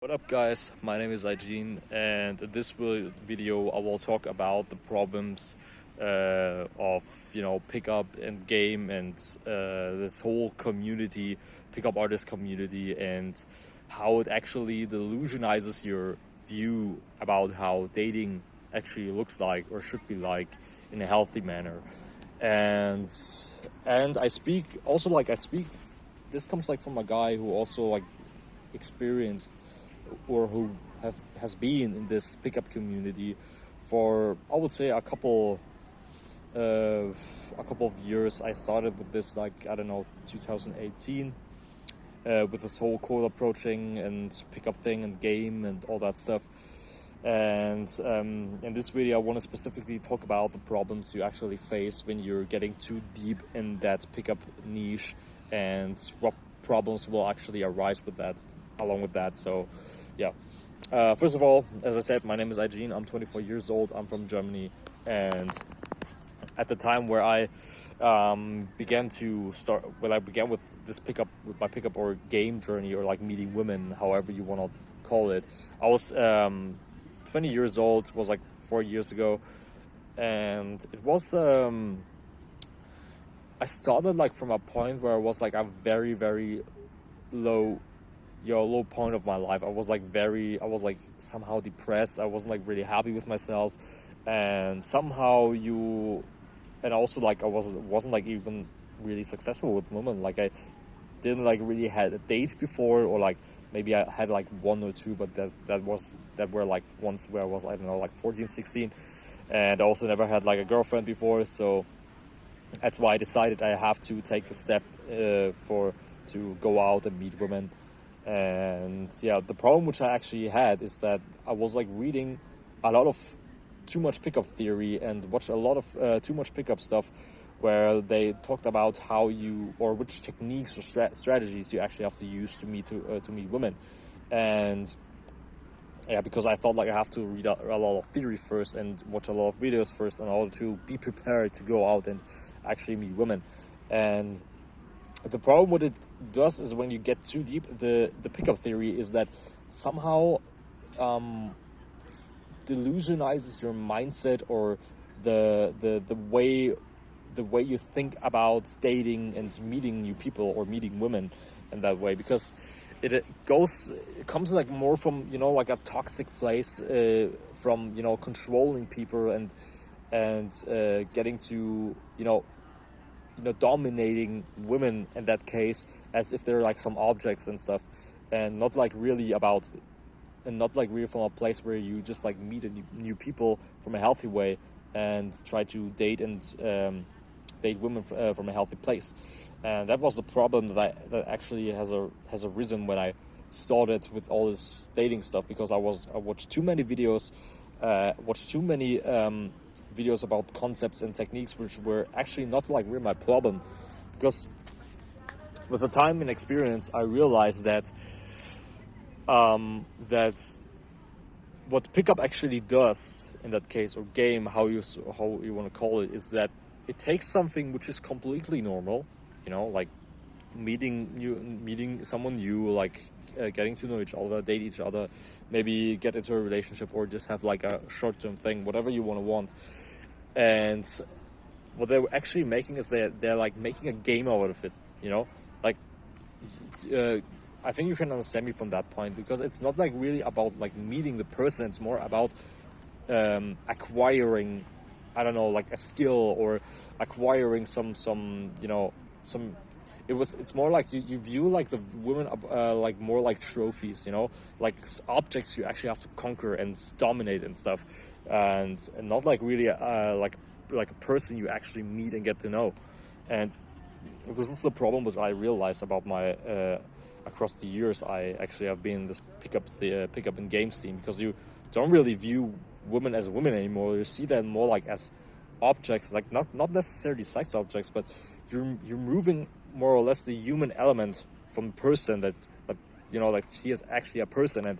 What up guys, my name is Aijin, and in this video I will talk about the problems of pickup and game and this whole community, pickup artist community, and how it actually delusionizes your view about how dating actually looks like or should be like in a healthy manner. And I speak also like I speak this comes like from a guy who also like experienced or who has been in this pickup community for, I would say, a couple of years. I started with this, like, I don't know, 2018, with this whole cold approaching and pickup thing and game and all that stuff. And in this video I want to specifically talk about the problems you actually face when you're getting too deep in that pickup niche, and what problems will actually arise with that, along with that. So yeah, first of all, as I said, my name is Aijin. I'm 24 years old. I'm from Germany, and at the time where I began with my pickup or game journey, or like meeting women, however you want to call it, I was 20 years old. It was like 4 years ago, and it was I started like from a point where I was like a very, very low point of my life. I was like somehow depressed. I wasn't like really happy with myself, and also like I wasn't like even really successful with women. Like I didn't like really had a date before, or like maybe I had like one or two, but that were like once where I was, I don't know, like 14, 16, and I also never had like a girlfriend before. So that's why I decided I have to take a step to go out and meet women. And yeah, the problem which I actually had is that I was like reading a lot of too much pickup theory and watch a lot of too much pickup stuff, where they talked about how you, or which techniques or strategies you actually have to use to meet women. And yeah, because I felt like I have to read a lot of theory first and watch a lot of videos first in order to be prepared to go out and actually meet women. And the problem what it does is, when you get too deep, the pickup theory is that somehow delusionizes your mindset, or the way you think about dating and meeting new people or meeting women in that way, because it comes like more from like a toxic place, from controlling people and getting to dominating women in that case, as if they're like some objects and stuff, and not like really from a place where you just like meet new people from a healthy way and try to date and date women from a healthy place. And that was the problem that actually has arisen when I started with all this dating stuff, because I watched too many videos, videos about concepts and techniques which were actually not like really my problem. Because with the time and experience, I realized that what pickup actually does in that case, or game, how you want to call it, is that it takes something which is completely normal, like meeting someone new, like getting to know each other, date each other, maybe get into a relationship, or just have like a short-term thing, whatever you want. And what they're actually making is they're like making a game out of it, like I think you can understand me from that point, because it's not like really about like meeting the person. It's more about acquiring, I don't know, like a skill, or acquiring some it's more like you view like the women like more like trophies, like objects you actually have to conquer and dominate and stuff, and not like really like a person you actually meet and get to know. And this is the problem which I realized about my across the years I actually have been in this pickup and game scene, because you don't really view women as women anymore. You see them more like as objects, like not necessarily sex objects, but you're removing more or less the human element from the person, that like she is actually a person and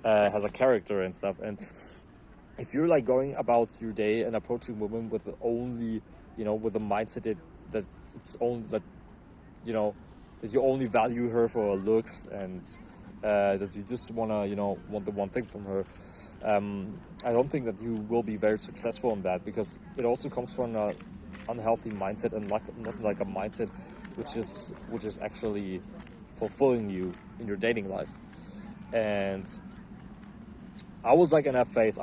has a character and stuff. And if you're like going about your day and approaching women with only with the mindset that it's only that that you only value her for her looks, and that you just wanna, want the one thing from her. I don't think that you will be very successful in that, because it also comes from a unhealthy mindset, and not like a mindset which is actually fulfilling you in your dating life. And I was like in a phase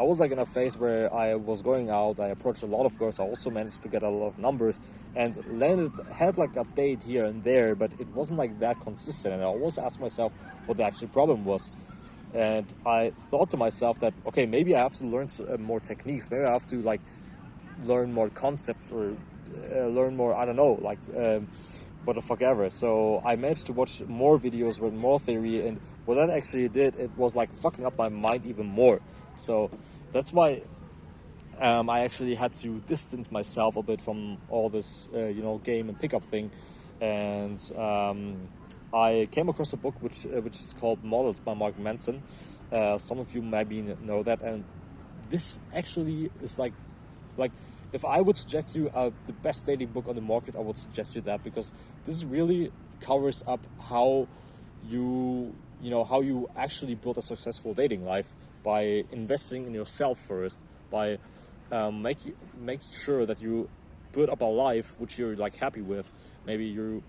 where I was going out, I approached a lot of girls, I also managed to get a lot of numbers, and had like a date here and there, but it wasn't like that consistent. And I always asked myself what the actual problem was. And I thought to myself that, okay, maybe I have to learn more techniques, maybe I have to like learn more concepts, or learn more, I don't know, like what the fuck ever. So I managed to watch more videos with more theory, and what that actually did, it was like fucking up my mind even more. So that's why I actually had to distance myself a bit from all this game and pickup thing. And I came across a book which is called Models by Mark Manson. Some of you maybe know that, and this actually is like if I would suggest you the best dating book on the market, I would suggest you that, because this really covers up how how you actually build a successful dating life by investing in yourself first, by make sure that you put up a life which you're like happy with. Maybe you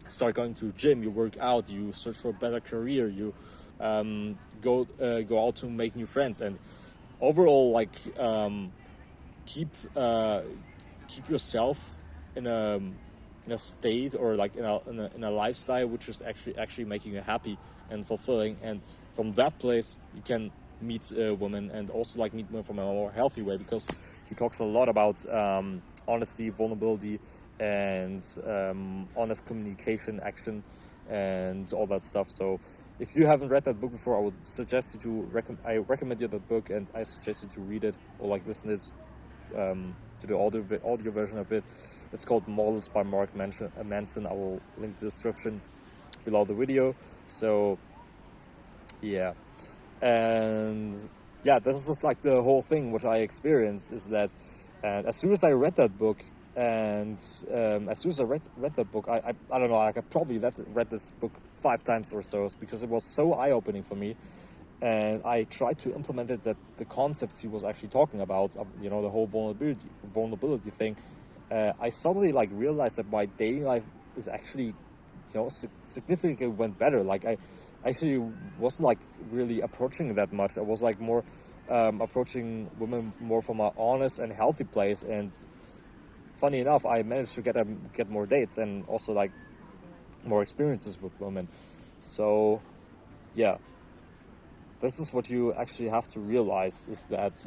start going to gym, you work out, you search for a better career, you go out to make new friends, and overall like keep yourself in a state, or like in a lifestyle which is actually making you happy and fulfilling. And from that place you can meet women, and also like meet women from a more healthy way, because he talks a lot about honesty, vulnerability, and honest communication, action, and all that stuff. So if you haven't read that book before, I would suggest you to I recommend you that book, and I suggest you to read it, or like listen it to the audio version of it. It's called Models by Mark Manson. I will link the description below the video. So yeah, and yeah, this is just like the whole thing which I experienced, is that, and as soon as I read that book, and as soon as I read that book, I don't know, like I probably read this book 5 times or so, because it was so eye-opening for me. And I tried to implement it, that the concepts he was actually talking about, the whole vulnerability thing. I suddenly like realized that my dating life is actually, significantly went better. Like I actually wasn't like really approaching it that much. I was like more approaching women more from an honest and healthy place. And funny enough, I managed to get more dates, and also like more experiences with women. So yeah. This is what you actually have to realize, is that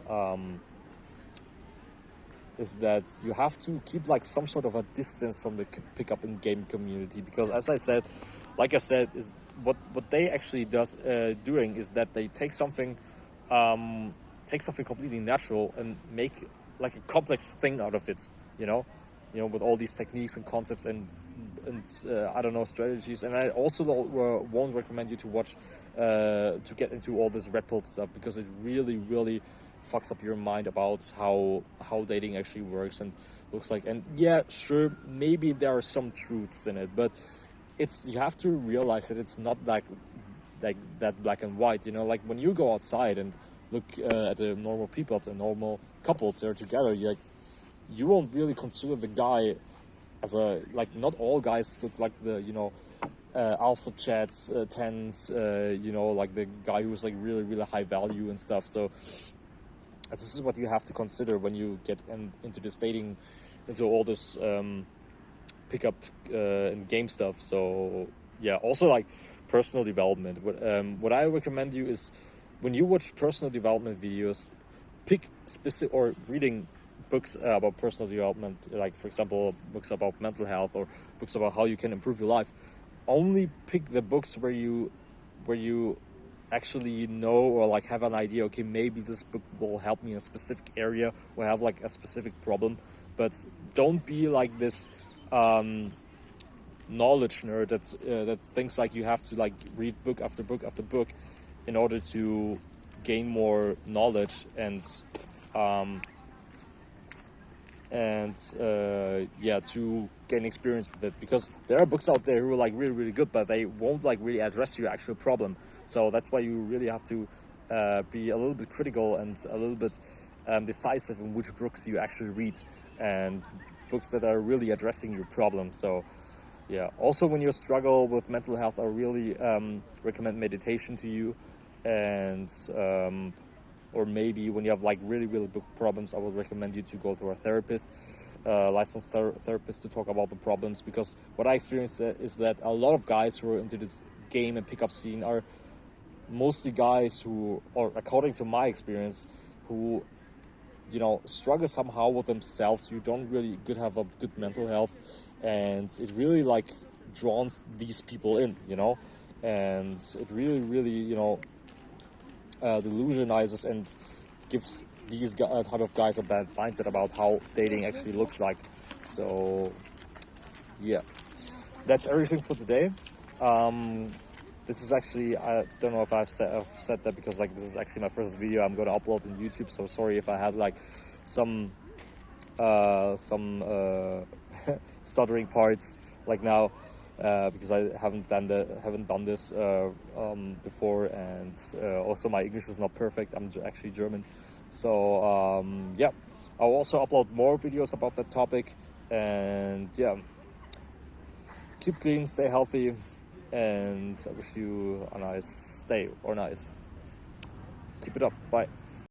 you have to keep like some sort of a distance from the pickup and game community, because as I said, is what they actually doing is that they take something completely natural and make like a complex thing out of it, with all these techniques and concepts and I don't know, strategies. And I also won't recommend you to watch to get into all this red pill stuff, because it really fucks up your mind about how dating actually works and looks like. And yeah, sure, maybe there are some truths in it, but you have to realize that it's not like that black and white. Like when you go outside and look at the normal people, at the normal couples that are together, you won't really consider the guy as not all guys look like the alpha chats 10s, like the guy who's like really high value and stuff. So this is what you have to consider when you get into this dating, into all this pickup and game stuff. So yeah, also like personal development. What I recommend you is, when you watch personal development videos, pick specific, or reading books about personal development, like for example books about mental health, or books about how you can improve your life. Only pick the books where you actually know, or like have an idea, okay, maybe this book will help me in a specific area, or have like a specific problem. But don't be like this knowledge nerd that thinks like you have to like read book after book after book in order to gain more knowledge, and and yeah, to gain experience with it, because there are books out there who are like really really good, but they won't like really address your actual problem. So that's why you really have to be a little bit critical and a little bit decisive in which books you actually read, and books that are really addressing your problem. So yeah, also when you struggle with mental health, I really recommend meditation to you, and or maybe when you have like really really big problems, I would recommend you to go to a therapist, licensed therapist, to talk about the problems. Because what I experienced is that a lot of guys who are into this game and pickup scene are mostly guys who, or according to my experience, who, you know, struggle somehow with themselves. You don't really good have a good mental health, and it really like draws these people in, you know, and it really really, you know, delusionizes and gives these type of guys a bad mindset about how dating actually looks like. So yeah, that's everything for today. This is actually, I don't know if I've said that, because like this is actually my first video I'm going to upload on YouTube, so sorry if I had like some stuttering parts like now, because I haven't done this before, and also my English is not perfect. I'm actually German, so yeah, I'll also upload more videos about that topic. And yeah, keep clean, stay healthy, and I wish you a nice day or night. Keep it up. Bye.